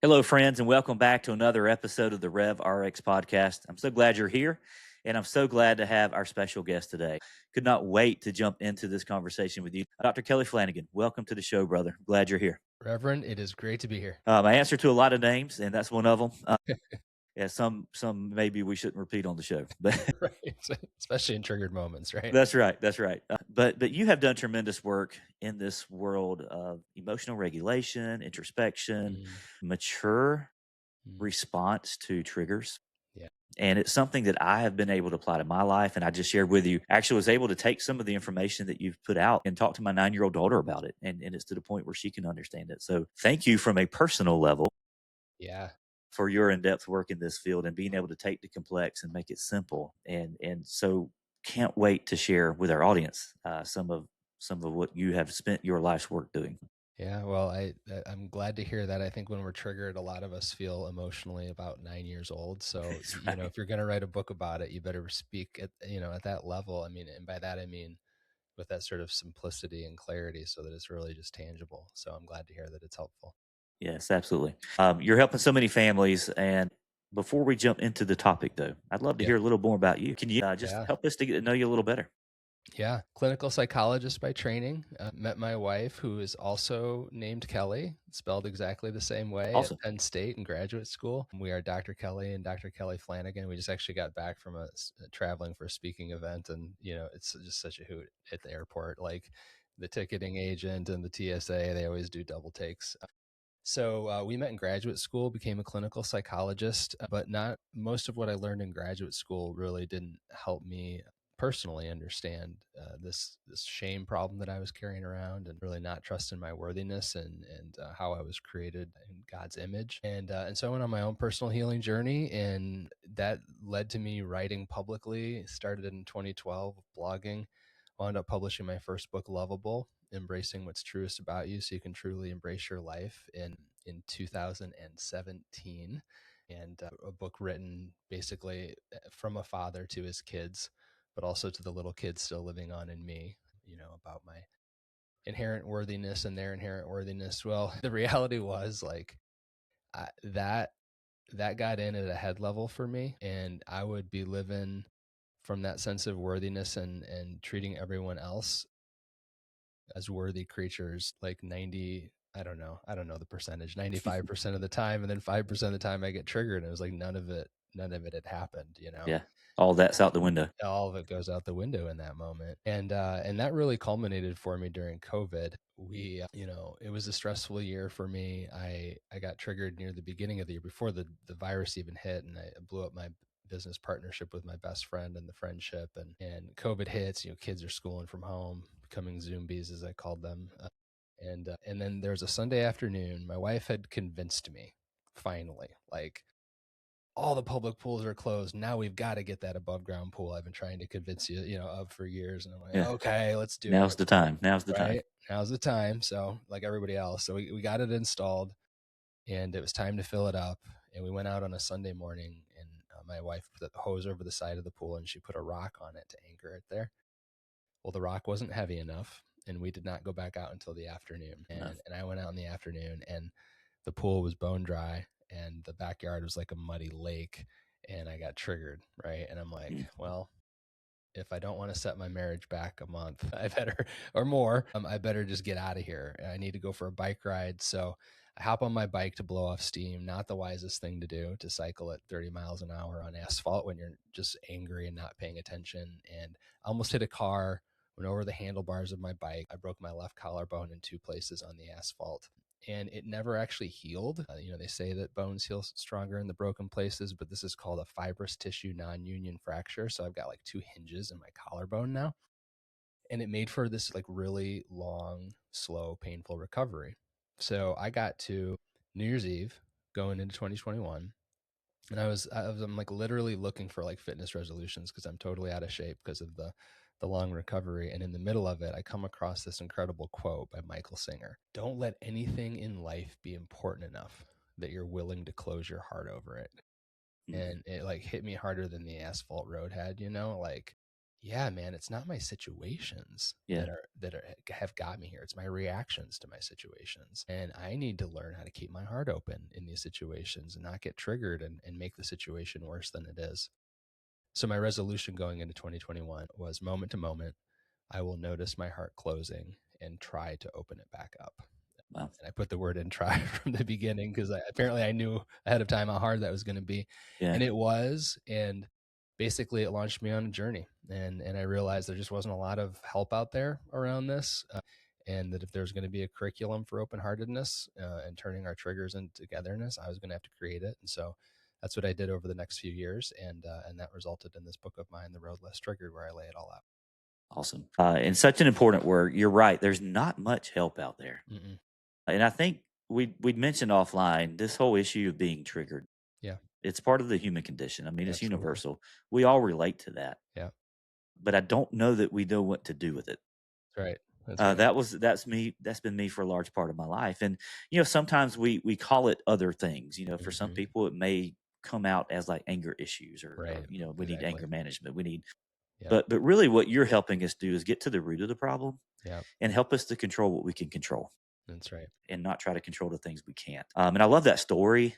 Hello, friends, and welcome back to another episode of the Rev RX podcast. I'm so glad you're here, and I'm so glad to have our special guest today. Could not wait to jump into this conversation with you. Dr. Kelly Flanagan, welcome to the show, brother. Glad you're here. Reverend, it is great to be here. I answer to a lot of names, and that's one of them. Yeah, some maybe we shouldn't repeat on the show, but Right. Especially in triggered moments, right? that's right. That's right. But you have done tremendous work in this world of emotional regulation, introspection, Mm, mature mm, response to triggers. yeah. And it's something that I have been able to apply to my life. And I just shared with you, actually was able to take some of the information that you've put out and talk to my 9-year-old daughter about it. And it's to the point where she can understand it. So thank you from a personal level Yeah. for your in-depth work in this field and being able to take the complex and make it simple. And so can't wait to share with our audience some of what you have spent your life's work doing. Yeah. Well, I'm glad to hear that. I think when we're triggered, a lot of us feel emotionally about 9 years old. So, That's right. if you're going to write a book about it, you better speak at that level. I mean, and by that, I mean, with that sort of simplicity and clarity so that it's really just tangible. So I'm glad to hear that it's helpful. Yes, absolutely. You're helping so many families. And before we jump into the topic, though, I'd love to Yeah. hear a little more about you. Can you just Yeah. help us to get to know you a little better? Yeah, clinical psychologist by training. Met my wife, who is also named Kelly, spelled exactly the same way at Awesome. Penn State in graduate school. We are Dr. Kelly and Dr. Kelly Flanagan. We just actually got back from traveling for a speaking event, and it's just such a hoot at the airport. Like the ticketing agent and the TSA, they always do double takes. So we met in graduate school, became a clinical psychologist, but not most of what I learned in graduate school really didn't help me personally understand this shame problem that I was carrying around, and really not trusting my worthiness and how I was created in God's image. And so I went on my own personal healing journey, and that led to me writing publicly. Started in 2012, blogging, wound up publishing my first book, Lovable, Embracing What's Truest About You So You Can Truly Embrace Your Life, in 2017. And a book written basically from a father to his kids, but also to the little kids still living on in me, about my inherent worthiness and their inherent worthiness. Well, the reality was, like, that got in at a head level for me, and I would be living from that sense of worthiness and treating everyone else as worthy creatures, like 90, I don't know the percentage, 95% of the time, and then 5% of the time I get triggered, and it was like none of it had happened. Yeah. All that's out the window. All of it goes out the window in that moment. And that really culminated for me during COVID. It was a stressful year for me. I got triggered near the beginning of the year, before the virus even hit, and I blew up my business partnership with my best friend and the friendship, and COVID hits. Kids are schooling from home, becoming zombies, as I called them. And then there's a Sunday afternoon. My wife had convinced me, finally, like, all the public pools are closed. Now we've got to get that above ground pool I've been trying to convince you, of for years. And I'm like, Yeah. okay, let's do Now's it. the time. Now's the time. Right. Now's the time. So, like everybody else. So we got it installed, and it was time to fill it up. And we went out on a Sunday morning, and my wife put the hose over the side of the pool, and she put a rock on it to anchor it there. Well, the rock wasn't heavy enough, and we did not go back out until the afternoon. No. And I went out in the afternoon, and the pool was bone dry, and the backyard was like a muddy lake, and I got triggered, right? And I'm like, Mm. well, if I don't want to set my marriage back a month, I better, or more, I better just get out of here. I need to go for a bike ride. So I hop on my bike to blow off steam. Not the wisest thing to do, to cycle at 30 miles an hour on asphalt when you're just angry and not paying attention. And I almost hit a car, went over the handlebars of my bike. I broke my left collarbone in two places on the asphalt, and it never actually healed. They say that bones heal stronger in the broken places, but this is called a fibrous tissue non-union fracture. So I've got like two hinges in my collarbone now, and it made for this like really long, slow, painful recovery. So I got to New Year's Eve going into 2021, and I'm like literally looking for like fitness resolutions because I'm totally out of shape because of the long recovery. And in the middle of it, I come across this incredible quote by Michael Singer: "Don't let anything in life be important enough that you're willing to close your heart over it." Mm. And it like hit me harder than the asphalt road had, like yeah, man, it's not my situations Yeah. that have got me here. It's my reactions to my situations. And I need to learn how to keep my heart open in these situations and not get triggered and make the situation worse than it is. So my resolution going into 2021 was moment to moment, I will notice my heart closing and try to open it back up. Wow. And I put the word in try from the beginning because apparently I knew ahead of time how hard that was going to be. Yeah. And it was. And basically it launched me on a journey. And I realized there just wasn't a lot of help out there around this. And that if there's going to be a curriculum for open heartedness and turning our triggers into togetherness, I was going to have to create it. And so that's what I did over the next few years. And that resulted in this book of mine, The Road Less Triggered, where I lay it all out. Awesome. And such an important word. You're right. There's not much help out there. Mm-mm. And I think we'd mentioned offline this whole issue of being triggered. Yeah, It's part of the human condition. I mean, it's absolutely. universal. We all relate to that, Yeah, but I don't know that we know what to do with it. that's right. That's right. That's me. That's been me for a large part of my life. And sometimes we call it other things. For some Mm-hmm. people, it may come out as like anger issues, or Right. we need Exactly. anger management. We need, Yep. but really, what you're helping us do is get to the root of the problem Yep. and help us to control what we can control, That's right. and not try to control the things we can't. And I love that story.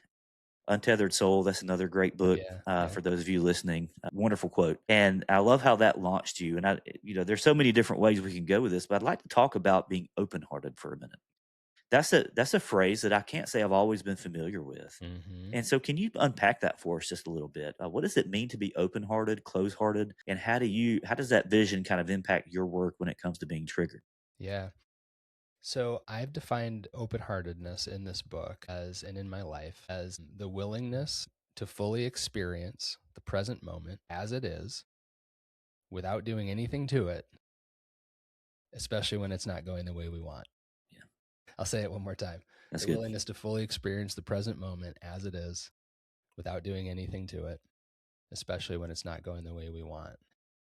Untethered Soul, that's another great book Yeah. Yeah. for those of you listening. Wonderful quote. And I love how that launched you. And there's so many different ways we can go with this, but I'd like to talk about being open hearted for a minute. That's a phrase that I can't say I've always been familiar with. Mm-hmm. And so, can you unpack that for us just a little bit? What does it mean to be open hearted, close hearted, and how does that vision kind of impact your work when it comes to being triggered? Yeah. So I've defined open heartedness in this book as, and in my life, as the willingness to fully experience the present moment as it is without doing anything to it, especially when it's not going the way we want. Yeah, I'll say it one more time. that's The good. willingness to fully experience the present moment as it is without doing anything to it, especially when it's not going the way we want.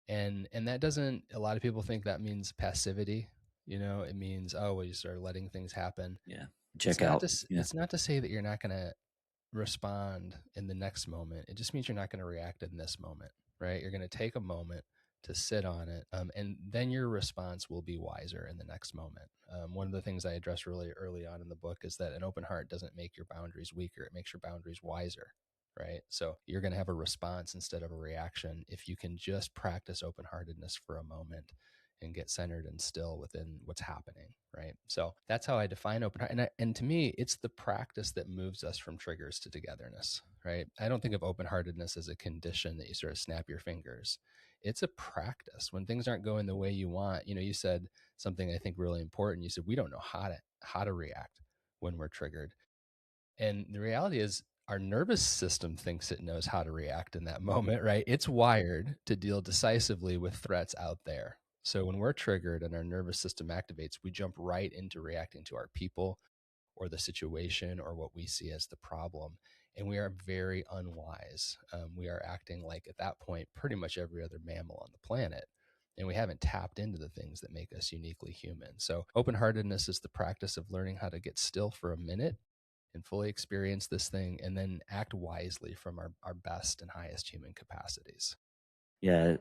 And that doesn't, a lot of people think that means passivity. It means, oh, well, you start letting things happen. Yeah, It's check not out. to Yeah, it's not to say that you're not going to respond in the next moment. It just means you're not going to react in this moment, right? You're going to take a moment to sit on it, and then your response will be wiser in the next moment. One of the things I address really early on in the book is that an open heart doesn't make your boundaries weaker; it makes your boundaries wiser. Right. So you're going to have a response instead of a reaction if you can just practice open heartedness for a moment and get centered and still within what's happening, right? So that's how I define open heart. And to me, it's the practice that moves us from triggers to togetherness, right? I don't think of open heartedness as a condition that you sort of snap your fingers. It's a practice. When things aren't going the way you want, you said something I think really important. You said we don't know how to react when we're triggered. And the reality is, our nervous system thinks it knows how to react in that moment, right? It's wired to deal decisively with threats out there. So when we're triggered and our nervous system activates, we jump right into reacting to our people or the situation or what we see as the problem. And we are very unwise. We are acting like, at that point, pretty much every other mammal on the planet. And we haven't tapped into the things that make us uniquely human. So, open heartedness is the practice of learning how to get still for a minute and fully experience this thing and then act wisely from our best and highest human capacities. yeah.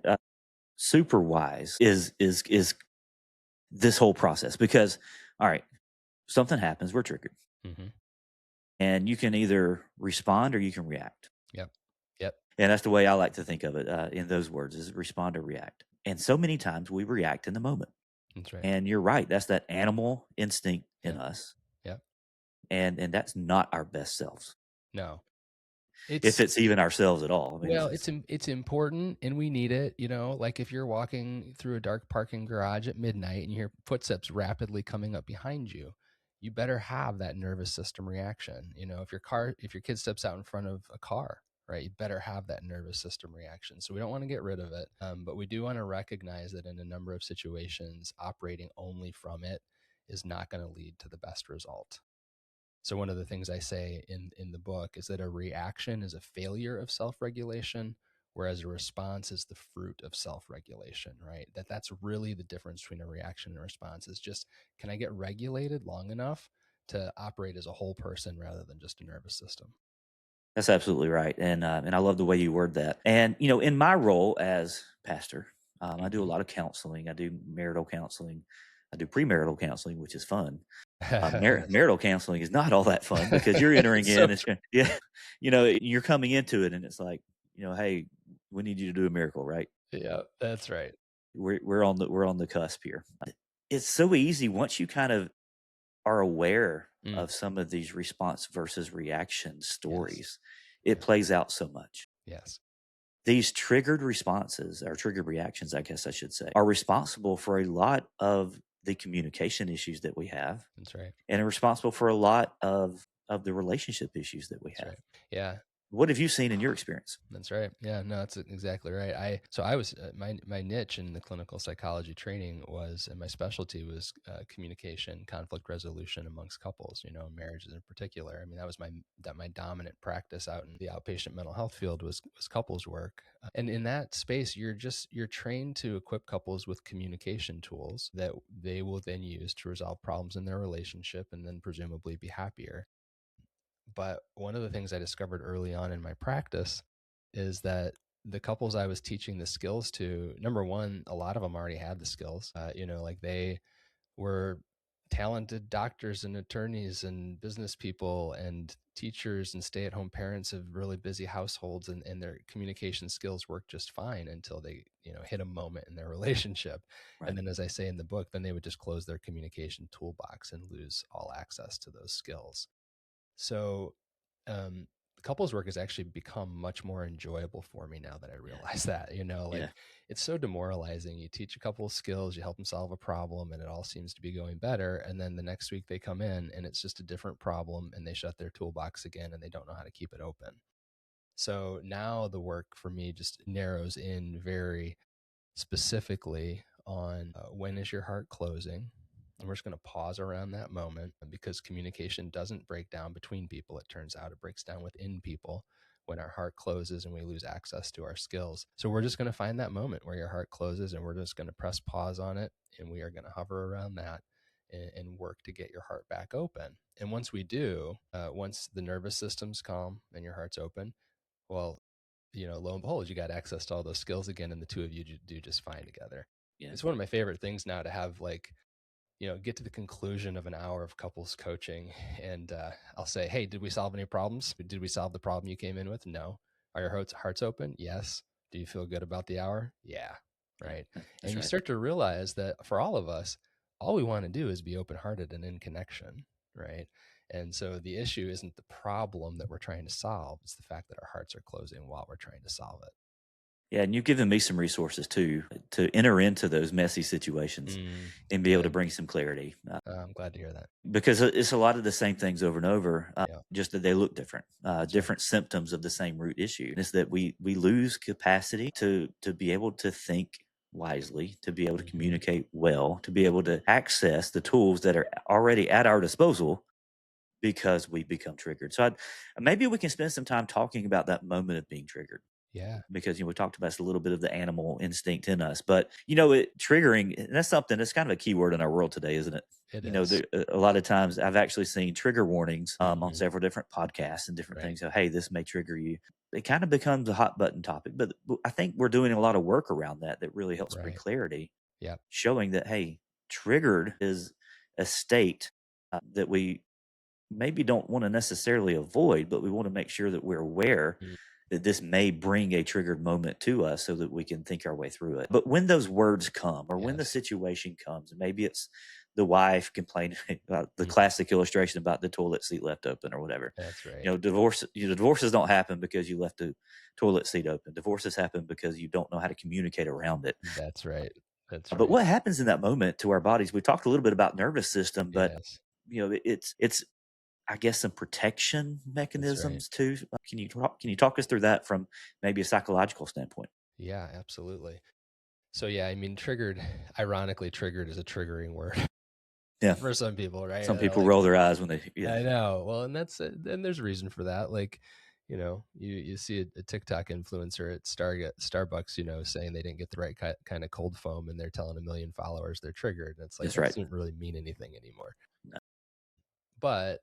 Super wise is this whole process, because all right, something happens, we're triggered, Mm-hmm. and you can either respond or you can react. Yep. Yep. And that's the way I like to think of it, in those words, is respond or react. And so many times we react in the moment. That's right. And you're right, that's that animal instinct in Yep. us. Yep. And that's not our best selves, No, if it's it's even ourselves at all. I mean, well, it's important and we need it, like if you're walking through a dark parking garage at midnight and you hear footsteps rapidly coming up behind you, you better have that nervous system reaction. If your kid steps out in front of a car, right, you better have that nervous system reaction. So we don't want to get rid of it, but we do want to recognize that in a number of situations, operating only from it is not going to lead to the best result. So one of the things I say in the book is that a reaction is a failure of self-regulation, whereas a response is the fruit of self-regulation, right? That's really the difference between a reaction and a response, is just, can I get regulated long enough to operate as a whole person rather than just a nervous system? that's absolutely right. And I love the way you word that. And in my role as pastor, I do a lot of counseling. I do marital counseling. I do premarital counseling, which is fun. Marital counseling is not all that fun because you're entering It's so in, yeah, you're coming into it, and it's like, hey, we need you to do a miracle, right? yeah, that's right. We're on the cusp here. It's so easy once you kind of are aware Mm, of some of these response versus reaction yes. stories, it Yeah. plays out so much. Yes. These triggered responses, or triggered reactions, I guess I should say, are responsible for a lot of the communication issues that we have, That's right. and are responsible for a lot of the relationship issues that we That's have. right. Yeah. What have you seen in your experience? That's right. Yeah, no, that's exactly right. I was my niche in the clinical psychology training was, and my specialty was communication, conflict resolution amongst couples. Marriages in particular. I mean, that was my dominant practice out in the outpatient mental health field was couples work. And in that space, you're trained to equip couples with communication tools that they will then use to resolve problems in their relationship and then presumably be happier. But one of the things I discovered early on in my practice is that the couples I was teaching the skills to, number one, a lot of them already had the skills. Like they were talented doctors and attorneys and business people and teachers and stay-at-home parents of really busy households, and their communication skills worked just fine until they hit a moment in their relationship. And Right. then, as I say in the book, then they would just close their communication toolbox and lose all access to those skills. So, couples work has actually become much more enjoyable for me now that I realize that, Yeah. like it's so demoralizing. You teach a couple skills, you help them solve a problem, and it all seems to be going better. And then the next week they come in and it's just a different problem and they shut their toolbox again and they don't know how to keep it open. So now the work for me just narrows in very specifically on when is your heart closing. And we're just going to pause around that moment because communication doesn't break down between people. It turns out it breaks down within people when our heart closes and we lose access to our skills. So we're just going to find that moment where your heart closes and we're just going to press pause on it. And we are going to hover around that and work to get your heart back open. And once we do, once the nervous system's calm and your heart's open, well, lo and behold, you got access to all those skills again, and the two of you do just fine together. Yeah. It's one of my favorite things now to have, like, get to the conclusion of an hour of couples coaching, and I'll say, "Hey, did we solve any problems? Did we solve the problem you came in with? No. Are your hearts open? Yes. Do you feel good about the hour? Yeah. Yeah. Right." And That's you right. start to realize that for all of us, all we want to do is be open hearted and in connection. Right. And so the issue isn't the problem that we're trying to solve, it's the fact that our hearts are closing while we're trying to solve it. Yeah, and you've given me some resources too to enter into those messy situations and be able to Good. bring some clarity, I'm glad to hear that. because it's a lot of the same things over and over, Yeah, just that they look different, that's right. different symptoms of the same root issue. It's that we lose capacity to be able to think wisely, to be able to Hmm. communicate well, to be able to access the tools that are already at our disposal because we become triggered. So maybe we can spend some time talking about that moment of being triggered, Yeah, because we talked about a little bit of the animal instinct in us, but it triggering, and that's something that's kind of a key word in our world today, isn't it? it is. A lot of times I've actually seen trigger warnings on Hmm. several different podcasts and different Right. things. So, hey, this may trigger you. It kind of becomes a hot button topic, but I think we're doing a lot of work around that really helps bring Right. clarity, Yep. showing that, hey, triggered is a state that we maybe don't want to necessarily avoid, but we want to make sure that we're aware Mm. that this may bring a triggered moment to us so that we can think our way through it. But when those words come, or when the Yes. situation comes, and maybe it's the wife complaining about the Mm. classic illustration about the toilet seat left open or whatever. That's right. Divorces don't happen because you left the toilet seat open. Divorces happen because you don't know how to communicate around it. That's right. That's But right. what happens in that moment to our bodies? We talked a little bit about nervous system, but Yes. it's I guess some protection That's right. mechanisms too. Can you talk us through that from maybe a psychological standpoint? Yeah, absolutely. So yeah, I mean, triggered, ironically, triggered is a triggering word Yeah. for some people, right? Some They're people like, roll their eyes when they, yeah. I know. Well, and and there's a reason for that. Like, you see a TikTok influencer at Starbucks, saying they didn't get the right kind of cold foam, and they're telling a million followers they're triggered. And it's like That's that right. doesn't really mean anything anymore. No. But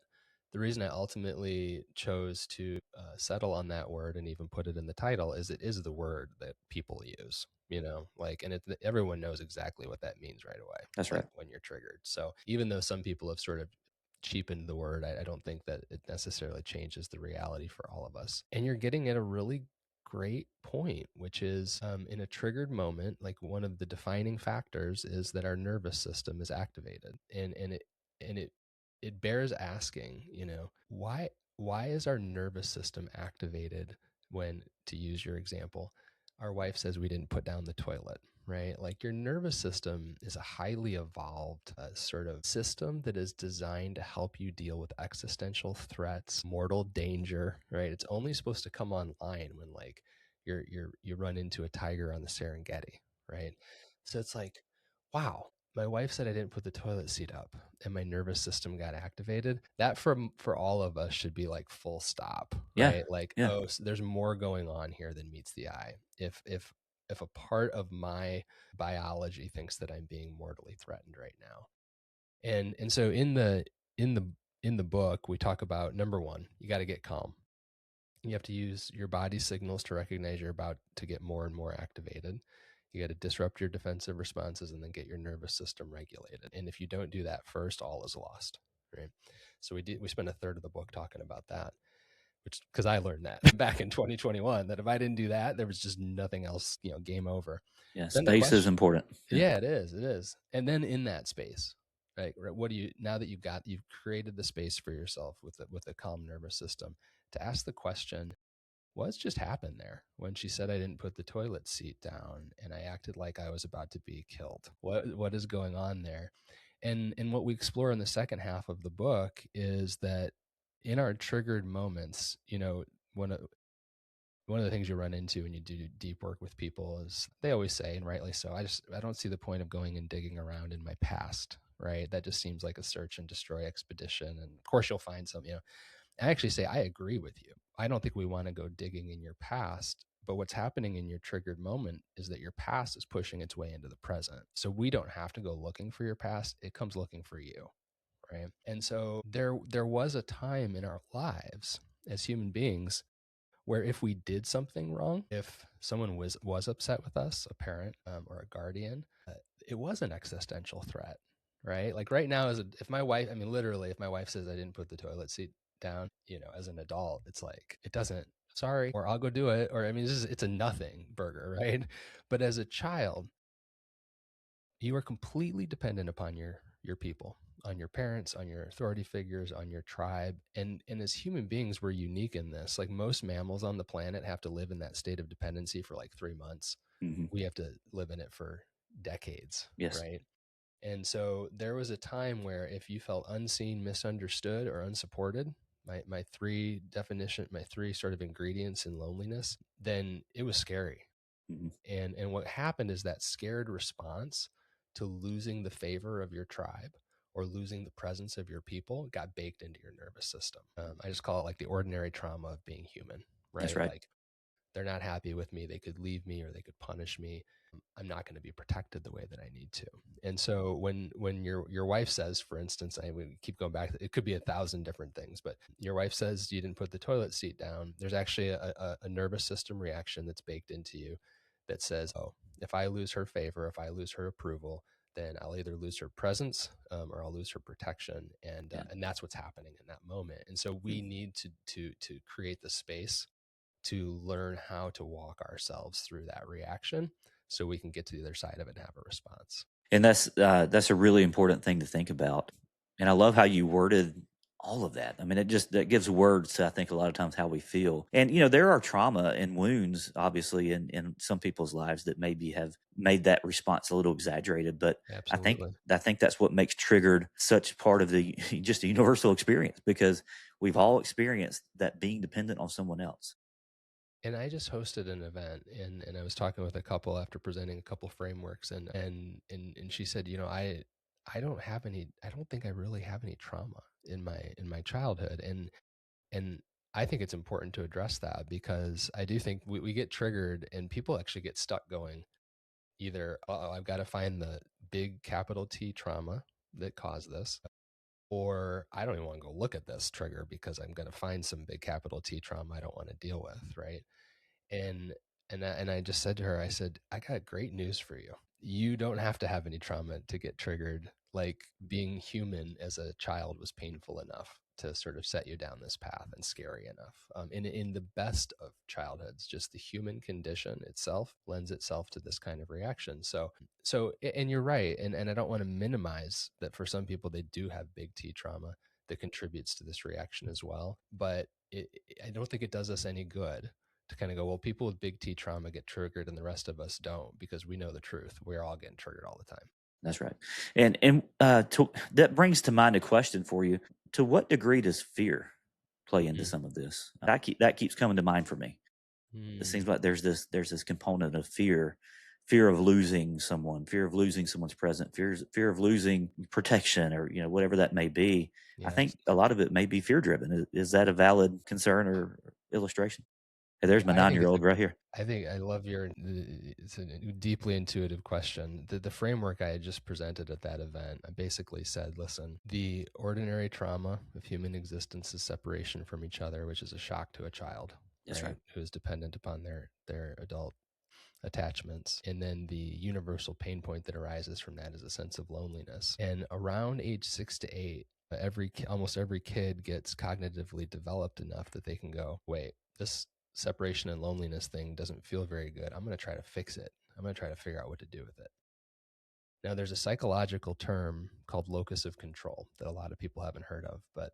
The reason I ultimately chose to settle on that word and even put it in the title is it is the word that people use, like, and everyone knows exactly what that means right away, That's like right. when you're triggered. So even though some people have sort of cheapened the word, I don't think that it necessarily changes the reality for all of us. And you're getting at a really great point, which is in a triggered moment, like one of the defining factors is that our nervous system is activated, and it bears asking, why is our nervous system activated when, to use your example, our wife says we didn't put down the toilet, right? Like your nervous system is a highly evolved sort of system that is designed to help you deal with existential threats, mortal danger, right? It's only supposed to come online when like you run into a tiger on the Serengeti, right? So it's like, wow, my wife said I didn't put the toilet seat up and my nervous system got activated. That for all of us should be like full stop, Yeah. right? Like, Yeah. oh, so there's more going on here than meets the eye. If a part of my biology thinks that I'm being mortally threatened right now. And so in the in the book we talk about, number one, you got to get calm. You have to use your body signals to recognize you're about to get more and more activated. You got to disrupt your defensive responses and then get your nervous system regulated. And if you don't do that first, all is lost, right? So we spent a third of the book talking about that, which, because I learned that back in 2021, that if I didn't do that, there was just nothing else, game over. Yeah. Then the Space is question, important. Yeah. yeah, it is. And then in that space, right, what do you, now that you've created the space for yourself with a calm nervous system, to ask the question, what's just happened there when she said I didn't put the toilet seat down and I acted like I was about to be killed? What is going on there? And what we explore in the second half of the book is that in our triggered moments, one of one of the things you run into when you do deep work with people is they always say, and rightly so, I don't see the point of going and digging around in my past, right? That just seems like a search and destroy expedition. And of course you'll find some, I actually say, I agree with you. I don't think we want to go digging in your past. But what's happening in your triggered moment is that your past is pushing its way into the present. So we don't have to go looking for your past. It comes looking for you. Right. And so there was a time in our lives as human beings where if we did something wrong, if someone was upset with us, a parent or a guardian, it was an existential threat, right? Like right now, if my wife, I mean, literally, if my wife says I didn't put the toilet seat down, as an adult, it's like, it doesn't, sorry, or I'll go do it. Or, I mean, it's a nothing burger, right? But as a child, you are completely dependent upon your people, on your parents, on your authority figures, on your tribe. And as human beings, we're unique in this. Like most mammals on the planet have to live in that state of dependency for like 3 months. Hmm. We have to live in it for decades, Yes. right? And so there was a time where if you felt unseen, misunderstood, or unsupported, my three sort of ingredients in loneliness, then it was scary. Hmm. And what happened is that scared response to losing the favor of your tribe or losing the presence of your people got baked into your nervous system. I just call it like the ordinary trauma of being human, That's right? right. Like they're not happy with me. They could leave me or they could punish me. I'm not going to be protected the way that I need to. And so when your wife says, for instance, we keep going back, it could be 1,000 different things, but your wife says you didn't put the toilet seat down. There's actually a nervous system reaction that's baked into you that says, oh, if I lose her favor, if I lose her approval, then I'll either lose her presence or I'll lose her protection, Yeah. and that's what's happening in that moment. And so we Mhm. need to create the space to learn how to walk ourselves through that reaction so we can get to the other side of it and have a response. And that's a really important thing to think about. And I love how you worded all of that. I mean, that gives words to, I think, a lot of times how we feel. And there are trauma and wounds, obviously, in some people's lives that maybe have made that response a little exaggerated. But I think Absolutely. I think that's what makes triggered such part of the just a universal experience, because we've all experienced that, being dependent on someone else. And I just hosted an event, and I was talking with a couple after presenting a couple frameworks, and she said, I don't think I really have any trauma in my childhood. And I think it's important to address that because I do think we get triggered and people actually get stuck going either, I've got to find the big capital T trauma that caused this, or I don't even want to go look at this trigger because I'm going to find some big capital T trauma I don't want to deal with, right? And and I just said to her, I said, I got great news for you. You don't have to have any trauma to get triggered. Like being human as a child was painful enough to sort of set you down this path and scary enough. In the best of childhoods, just the human condition itself lends itself to this kind of reaction. And you're right. And I don't want to minimize that for some people, they do have big T trauma that contributes to this reaction as well. But I don't think it does us any good to kind of go, well, people with big T trauma get triggered and the rest of us don't, because we know the truth. We're all getting triggered all the time. That's right. That brings to mind a question for you. To what degree does fear play into some of this? That keeps coming to mind for me. It Mm. seems like there's this component of fear of losing someone, fear of losing someone's present, fear of losing protection, or whatever that may be. I think Yes. a lot of it may be fear driven. Is that a valid concern or illustration? Hey, there's my I think 9-year-old right here. I think I love it's a deeply intuitive question. The framework I had just presented at that event, I basically said, listen, the ordinary trauma of human existence is separation from each other, which is a shock to a child, That's right? right. Who is dependent upon their adult attachments. And then the universal pain point that arises from that is a sense of loneliness. And around age 6 to 8, almost every kid gets cognitively developed enough that they can go, wait, this separation and loneliness thing doesn't feel very good. I'm going to try to fix it. I'm going to try to figure out what to do with it. Now, there's a psychological term called locus of control that a lot of people haven't heard of, but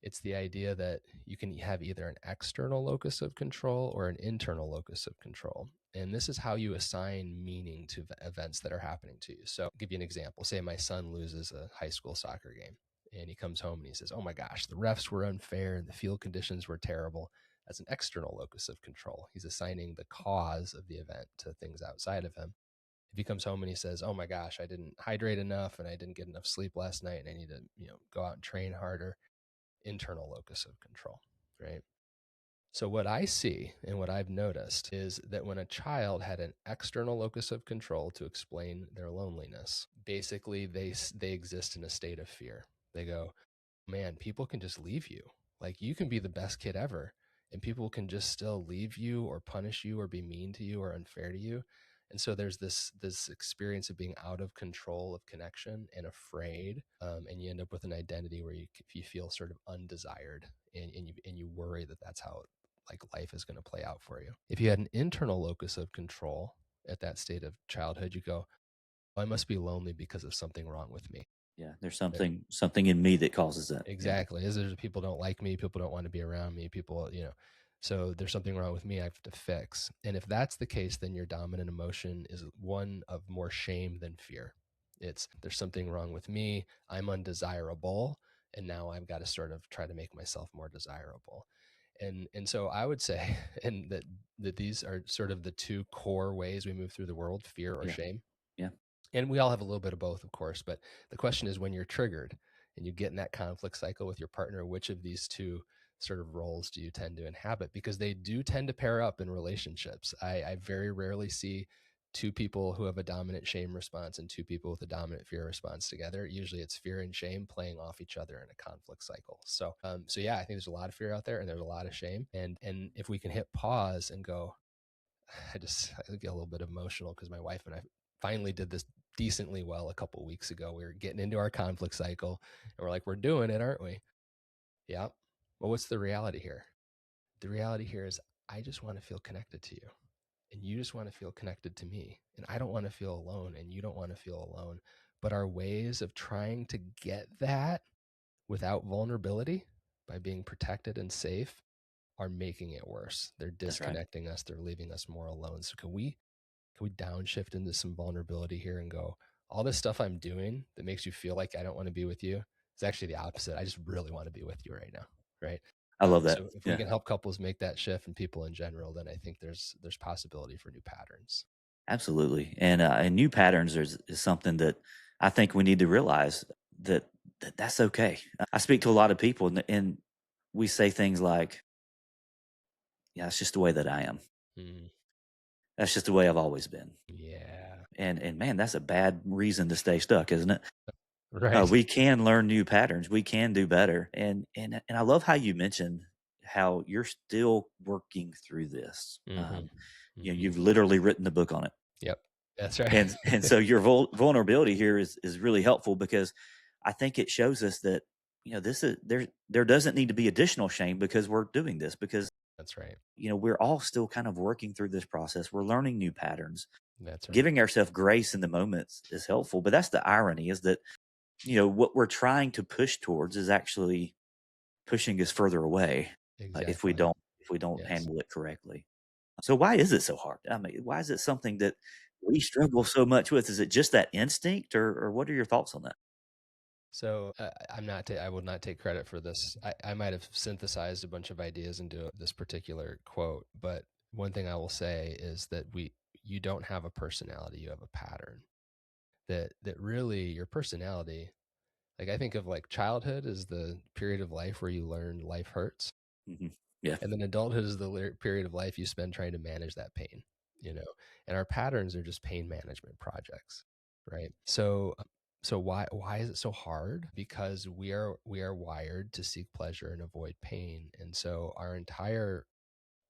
it's the idea that you can have either an external locus of control or an internal locus of control. And this is how you assign meaning to events that are happening to you. So, I'll give you an example. Say my son loses a high school soccer game and he comes home and he says, oh my gosh, the refs were unfair and the field conditions were terrible. That's an external locus of control. He's assigning the cause of the event to things outside of him. If he comes home and he says, oh my gosh, I didn't hydrate enough and I didn't get enough sleep last night and I need to, go out and train harder, internal locus of control, right? So what I see and what I've noticed is that when a child had an external locus of control to explain their loneliness, basically they exist in a state of fear. They go, man, people can just leave you. Like you can be the best kid ever and people can just still leave you or punish you or be mean to you or unfair to you. And so there's this experience of being out of control of connection and afraid, and you end up with an identity where you feel sort of undesired, and you worry that that's how like life is going to play out for you. If you had an internal locus of control at that state of childhood, you go, oh, I must be lonely because of something wrong with me. Yeah, there's something in me that causes that. Yeah, Exactly. Is there people don't like me, people don't want to be around me, so there's something wrong with me I have to fix. And if that's the case, then your dominant emotion is one of more shame than fear. It's there's something wrong with me, I'm undesirable, and now I've got to sort of try to make myself more desirable. And so I would say and that these are sort of the two core ways we move through the world, fear or yeah, shame. yeah. And we all have a little bit of both, of course, but the question is when you're triggered and you get in that conflict cycle with your partner, which of these two sort of roles do you tend to inhabit? Because they do tend to pair up in relationships. I very rarely see two people who have a dominant shame response and two people with a dominant fear response together. Usually it's fear and shame playing off each other in a conflict cycle. So yeah, I think there's a lot of fear out there and there's a lot of shame. And if we can hit pause and go, I get a little bit emotional because my wife and I finally did this decently well a couple of weeks ago. We were getting into our conflict cycle and we're like, we're doing it, aren't we? Yeah. Well, what's the reality here? The reality here is I just want to feel connected to you and you just want to feel connected to me. And I don't want to feel alone and you don't want to feel alone. But our ways of trying to get that without vulnerability by being protected and safe are making it worse. They're That's right. disconnecting us. They're leaving us more alone. So can we downshift into some vulnerability here and go, all this stuff I'm doing that makes you feel like I don't want to be with you is actually the opposite. I just really want to be with you right now. Right. I love that. So if we Yeah, can help couples make that shift and people in general, then I think there's possibility for new patterns. absolutely. And new patterns is something that I think we need to realize that's okay. I speak to a lot of people, and we say things like, "Yeah, it's just the way that I am. Mm, That's just the way I've always been." yeah. And man, that's a bad reason to stay stuck, isn't it? Right. We can learn new patterns. We can do better. And I love how you mentioned how you're still working through this. Hmm. Hmm. You've literally written the book on it. Yep. That's right. And so your vulnerability here is really helpful because I think it shows us that this is there doesn't need to be additional shame because we're doing this because That's right. we're all still kind of working through this process. We're learning new patterns. That's right. Giving ourselves grace in the moments is helpful, but that's the irony is that what we're trying to push towards is actually pushing us further away if we Exactly. don't Yes. handle it correctly. So why is it so hard? I mean, why is it something that we struggle so much with? Is it just that instinct, or what are your thoughts on that? So I will not take credit for this. I might have synthesized a bunch of ideas into this particular quote, but one thing I will say is that you don't have a personality, you have a pattern. That really your personality, like I think of like childhood as the period of life where you learn life hurts, Hmm. Yeah, and then adulthood is the period of life you spend trying to manage that pain, you know. And our patterns are just pain management projects, right? So why is it so hard? Because we are wired to seek pleasure and avoid pain, and so our entire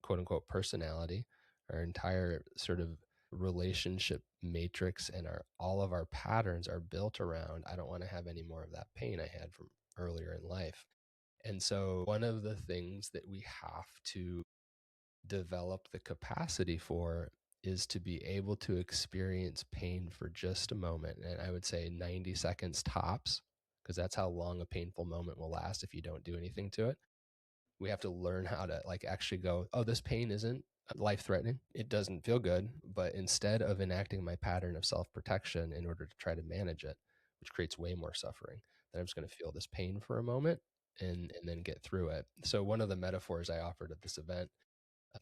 quote unquote personality, our entire sort of relationship matrix, and our all of our patterns are built around, I don't want to have any more of that pain I had from earlier in life. And so one of the things that we have to develop the capacity for is to be able to experience pain for just a moment. And I would say 90 seconds tops, because that's how long a painful moment will last if you don't do anything to it. We have to learn how to like actually go, oh, this pain isn't life threatening. It doesn't feel good. But instead of enacting my pattern of self protection in order to try to manage it, which creates way more suffering, then I'm just going to feel this pain for a moment and then get through it. So, one of the metaphors I offered at this event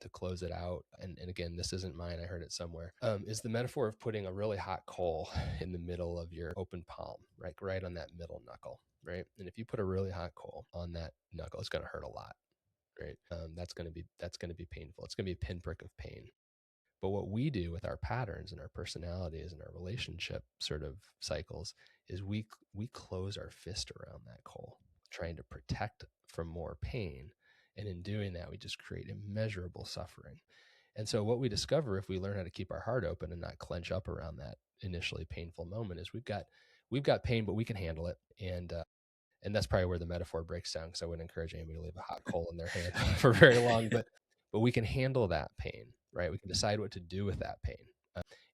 to close it out, and again, this isn't mine, I heard it somewhere, is the metaphor of putting a really hot coal in the middle of your open palm, right on that middle knuckle, right? And if you put a really hot coal on that knuckle, it's going to hurt a lot, right? That's going to be painful. It's going to be a pinprick of pain. But what we do with our patterns and our personalities and our relationship sort of cycles is we close our fist around that coal, trying to protect from more pain. And in doing that, we just create immeasurable suffering. And so what we discover if we learn how to keep our heart open and not clench up around that initially painful moment is we've got pain, but we can handle it. And that's probably where the metaphor breaks down, because I wouldn't encourage anybody to leave a hot coal in their hand for very long. But we can handle that pain, right? We can decide what to do with that pain.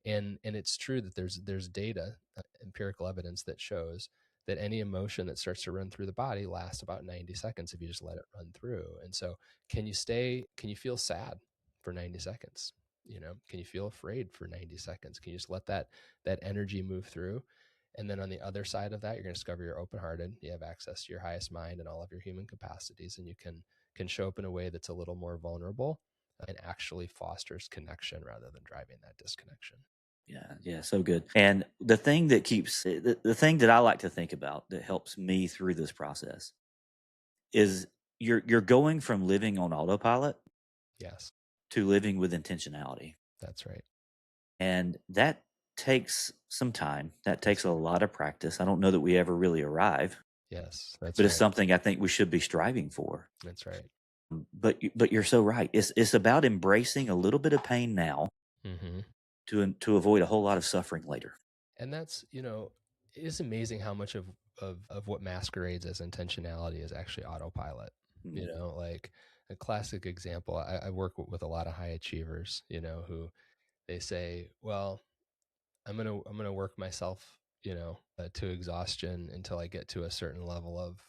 And it's true that there's data, empirical evidence that shows that any emotion that starts to run through the body lasts about 90 seconds if you just let it run through. And so can you feel sad for 90 seconds? Can you feel afraid for 90 seconds? Can you just let that energy move through? And then on the other side of that, you're going to discover you're open hearted. You have access to your highest mind and all of your human capacities, and you can show up in a way that's a little more vulnerable and actually fosters connection rather than driving that disconnection. yeah, yeah. So good. And the thing that keeps the thing that I like to think about that helps me through this process is you're going from living on autopilot Yes, to living with intentionality, that's right. and that takes some time. That That's takes a lot of practice. I don't know that we ever really arrive, yes, that's but it's right. something I think we should be striving for. That's right. But you're so right. It's about embracing a little bit of pain now Hmm. to avoid a whole lot of suffering later. And that's it's amazing how much of what masquerades as intentionality is actually autopilot. Mm, Like a classic example. I work with a lot of high achievers. Who they say, well, I'm gonna work myself, to exhaustion until I get to a certain level of,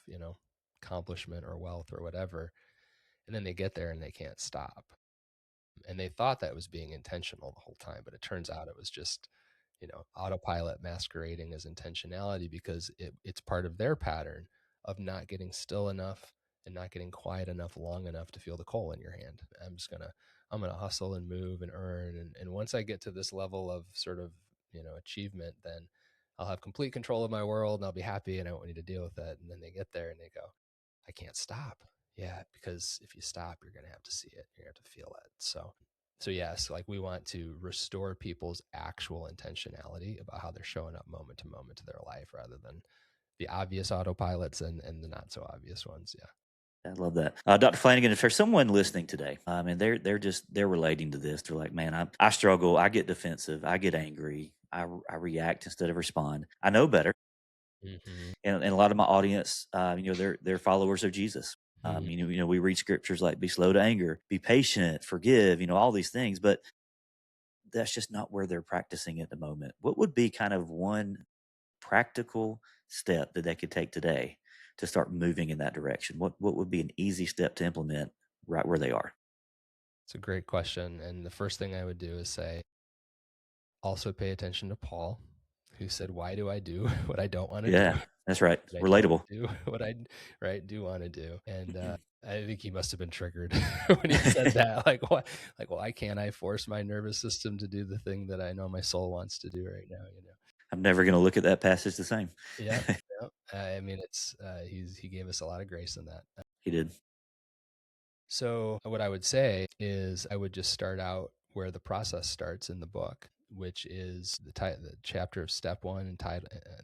accomplishment or wealth or whatever, and then they get there and they can't stop. And they thought that was being intentional the whole time, but it turns out it was just, autopilot masquerading as intentionality, because it's part of their pattern of not getting still enough and not getting quiet enough long enough to feel the coal in your hand. I'm gonna hustle and move and earn, and once I get to this level of sort of, achievement, then I'll have complete control of my world and I'll be happy and I won't need to deal with it. And then they get there and they go, I can't stop. Yeah, because if you stop, you're going to have to see it. You're going to have to feel it. So yes, like we want to restore people's actual intentionality about how they're showing up moment to their life, rather than the obvious autopilots and the not so obvious ones. Yeah. I love that. Dr. Flanagan, if there's someone listening today, and they're relating to this, they're like, man, I struggle, I get defensive, I get angry, I react instead of respond. I know better, Mm-hmm. and a lot of my audience, they're followers of Jesus. Mm-hmm. We read scriptures like, be slow to anger, be patient, forgive, all these things, but that's just not where they're practicing at the moment. What would be kind of one practical step that they could take today to start moving in that direction? What would be an easy step to implement right where they are? It's a great question. And the first thing I would do is say, also pay attention to Paul, who said, "Why do I do what I don't want to do? Yeah, that's right. But I don't Relatable. do what I do want to do." And I think he must have been triggered when he said that. Like, why can't I force my nervous system to do the thing that I know my soul wants to do right now? I'm never going to look at that passage the same. Yeah. Yeah. I mean, it's he gave us a lot of grace in that. He did. So what I would say is I would just start out where the process starts in the book, which is the chapter of step one, and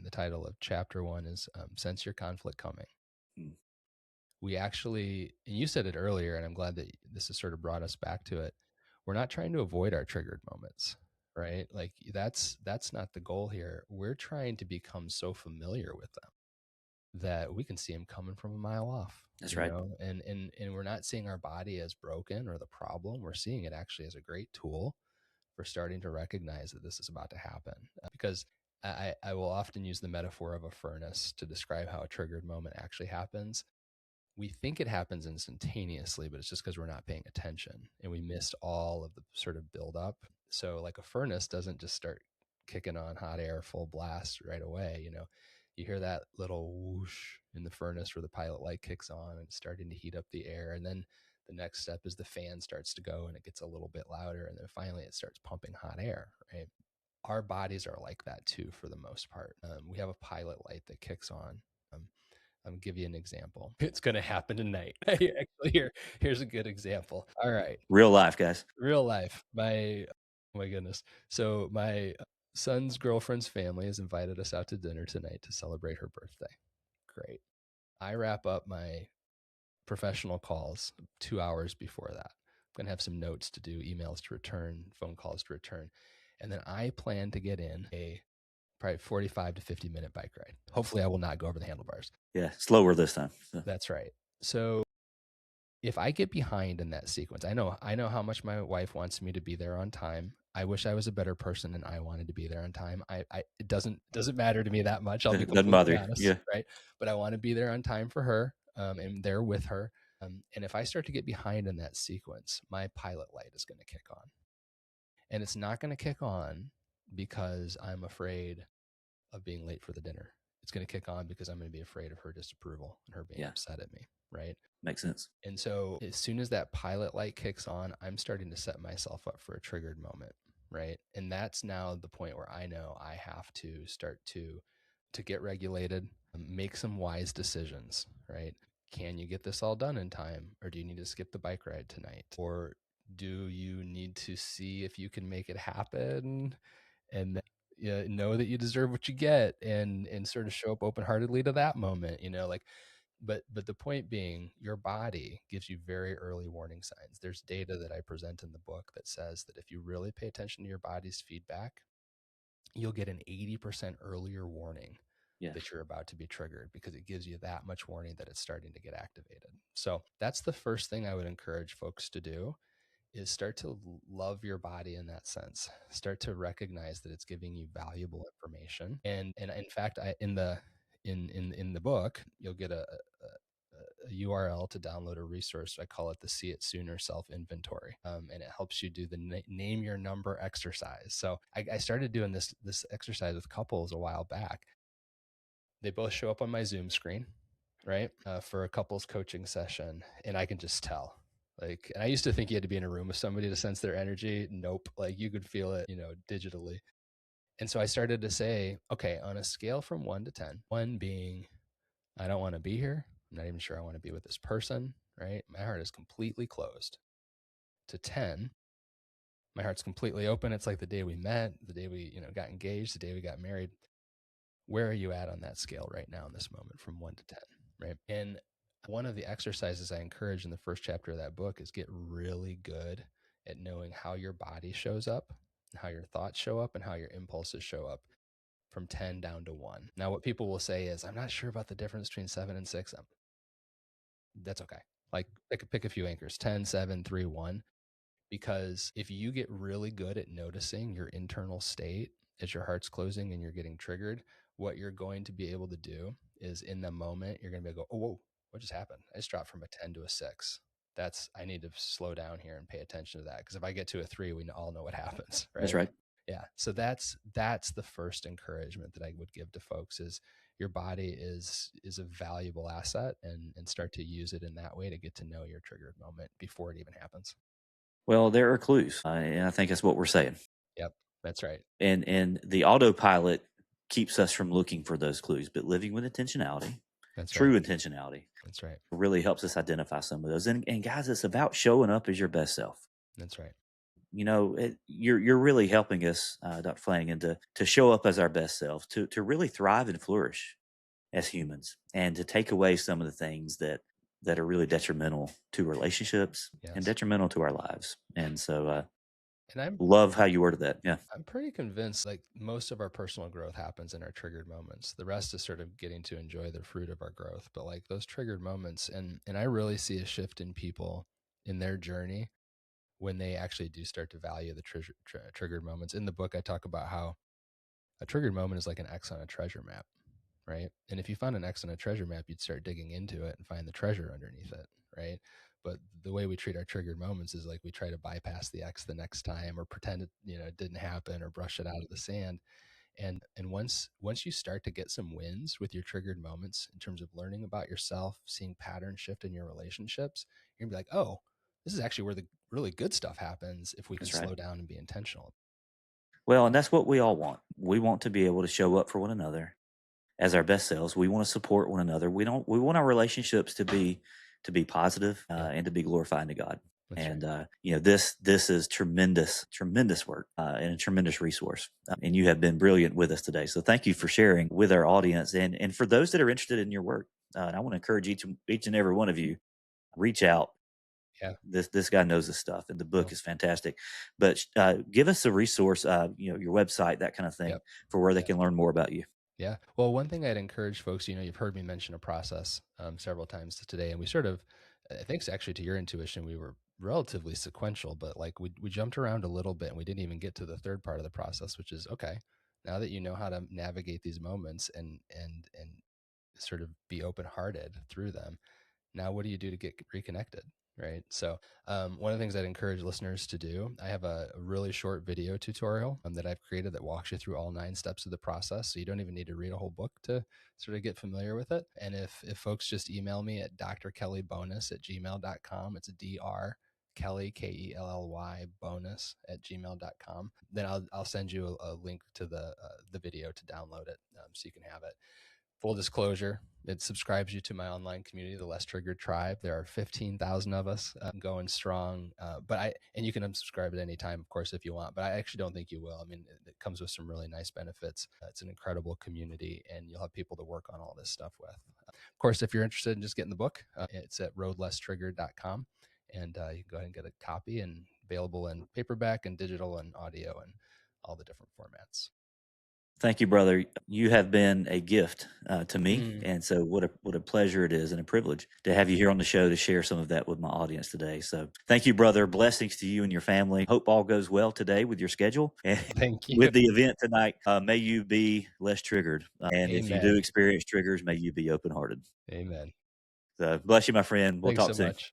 the title of chapter one is Sense Your Conflict Coming. Mm. We actually, and you said it earlier, and I'm glad that this has sort of brought us back to it. We're not trying to avoid our triggered moments, right? Like that's not the goal here. We're trying to become so familiar with them that we can see them coming from a mile off, That's right. and we're not seeing our body as broken or the problem. We're seeing it actually as a great tool for starting to recognize that this is about to happen. Because I will often use the metaphor of a furnace to describe how a triggered moment actually happens. We think it happens instantaneously, but it's just because we're not paying attention and we missed all of the sort of buildup. So, like a furnace doesn't just start kicking on hot air full blast right away. You hear that little whoosh in the furnace where the pilot light kicks on and it's starting to heat up the air. And then the next step is the fan starts to go and it gets a little bit louder. And then finally it starts pumping hot air, right? Our bodies are like that too, for the most part. We have a pilot light that kicks on. Um, I'll give you an example. It's going to happen tonight. Actually, here's a good example. All right. Real life, guys. Real life. Oh my goodness. So my son's girlfriend's family has invited us out to dinner tonight to celebrate her birthday. Great. I wrap up my professional calls 2 hours before that. I'm going to have some notes to do, emails to return, phone calls to return. And then I plan to get in a probably 45 to 50-minute bike ride. Hopefully I will not go over the handlebars. Yeah, slower this time. So. That's right. So if I get behind in that sequence, I know how much my wife wants me to be there on time. I wish I was a better person and I wanted to be there on time. It doesn't matter to me that much. I'll be Doesn't completely bother you. honest, Yeah. right? But I want to be there on time for her, and there with her. And if I start to get behind in that sequence, my pilot light is going to kick on, and it's not going to kick on because I'm afraid of being late for the dinner. It's going to kick on because I'm going to be afraid of her disapproval and her being upset at me, right? Makes sense. And so as soon as that pilot light kicks on, I'm starting to set myself up for a triggered moment, right? And that's now the point where I know I have to start to get regulated, make some wise decisions, right? Can you get this all done in time, or do you need to skip the bike ride tonight? Or do you need to see if you can make it happen and know that you deserve what you get, and sort of show up open-heartedly to that moment, like but the point being, your body gives you very early warning signs. There's data that I present in the book that says that if you really pay attention to your body's feedback, you'll get an 80% earlier warning that you're about to be triggered, because it gives you that much warning that it's starting to get activated. So that's the first thing I would encourage folks to do, is start to love your body in that sense. Start to recognize that it's giving you valuable information. And in fact, in the book, you'll get a URL to download a resource. I call it the See It Sooner Self Inventory, and it helps you do the name your number exercise. So I started doing this exercise with couples a while back. They both show up on my Zoom screen, right, for a couples coaching session, and I can just tell. And I used to think you had to be in a room with somebody to sense their energy. Nope. You could feel it, digitally. And so I started to say, okay, on a scale from 1 to 10, 1 being, I don't want to be here. I'm not even sure I want to be with this person, right? My heart is completely closed. To 10, my heart's completely open. It's like the day we met, the day we, got engaged, the day we got married. where are you at on that scale right now in this moment from 1 to 10, right? And one of the exercises I encourage in the first chapter of that book is get really good at knowing how your body shows up, how your thoughts show up, and how your impulses show up from 10 down to 1. Now, what people will say is, I'm not sure about the difference between 7 and 6. That's okay. Like pick a few anchors, 10, 7, 3, 1. Because if you get really good at noticing your internal state as your heart's closing and you're getting triggered, what you're going to be able to do is in the moment, you're going to be able to go, oh, whoa, what just happened? I just dropped from a 10 to a 6. I need to slow down here and pay attention to that. Because if I get to a 3, we all know what happens, right? That's right. Yeah. So that's the first encouragement that I would give to folks is your body is a valuable asset, and start to use it in that way to get to know your triggered moment before it even happens. Well, there are clues, and I think that's what we're saying. Yep, that's right. And the autopilot keeps us from looking for those clues, but living with intentionality, That's true right. intentionality, That's right. really helps us identify some of those. And guys, it's about showing up as your best self. That's right. You're really helping us, Dr. Flanagan, to show up as our best self, to really thrive and flourish as humans, and to take away some of the things that are really detrimental to relationships and Yes. detrimental to our lives. And so, And love how you worded that. Yeah, I'm pretty convinced like most of our personal growth happens in our triggered moments. The rest is sort of getting to enjoy the fruit of our growth. But like those triggered moments, and I really see a shift in people in their journey when they actually do start to value the triggered moments. In the book, I talk about how a triggered moment is like an X on a treasure map, right? And if you found an X on a treasure map, you'd start digging into it and find the treasure underneath it, right? But the way we treat our triggered moments is like we try to bypass the X the next time, or pretend it, it didn't happen, or brush it out of the sand. And once you start to get some wins with your triggered moments in terms of learning about yourself, seeing patterns shift in your relationships, you're gonna be like, oh, this is actually where the really good stuff happens if we can that's right. slow down and be intentional. Well, and that's what we all want. We want to be able to show up for one another as our best selves. We want to support one another. We want our relationships to be positive, Yeah. and to be glorifying to God. That's And right. this is tremendous work, and a tremendous resource. And you have been brilliant with us today. So thank you for sharing with our audience, and for those that are interested in your work. And I want to encourage each and every one of you, reach out. Yeah. This guy knows his stuff, and the book Cool. is fantastic. But give us a resource, your website, that kind of thing, Yep. for where they Yeah. can learn more about you. Yeah. Well, one thing I'd encourage folks, you've heard me mention a process several times today, and we sort of, thanks actually to your intuition, we were relatively sequential, but like we jumped around a little bit and we didn't even get to the third part of the process, which is okay. Now that you know how to navigate these moments and sort of be open hearted through them, now what do you do to get reconnected, right? So one of the things I'd encourage listeners to do, I have a really short video tutorial that I've created that walks you through all 9 steps of the process, so you don't even need to read a whole book to sort of get familiar with it. And if folks just email me at drkellybonus@gmail.com, it's Dr. Kelly, Kelly, bonus @gmail.com. Then I'll send you a link to the video to download it, so you can have it. Full disclosure, it subscribes you to my online community, the Less Triggered Tribe. There are 15,000 of us going strong. And you can unsubscribe at any time, of course, if you want, but I actually don't think you will. I mean, it comes with some really nice benefits. It's an incredible community, and you'll have people to work on all this stuff with. Of course, if you're interested in just getting the book, it's at roadlesstriggered.com, and you can go ahead and get a copy, and available in paperback and digital and audio and all the different formats. Thank you, brother. You have been a gift to me, and so what a pleasure it is, and a privilege to have you here on the show to share some of that with my audience today. So thank you, brother. Blessings to you and your family. Hope all goes well today with your schedule and Thank you. with the event tonight. May you be less triggered, and if you do Amen. experience triggers, may you be open hearted. Amen. So bless you, my friend. We'll Thanks talk so soon. much.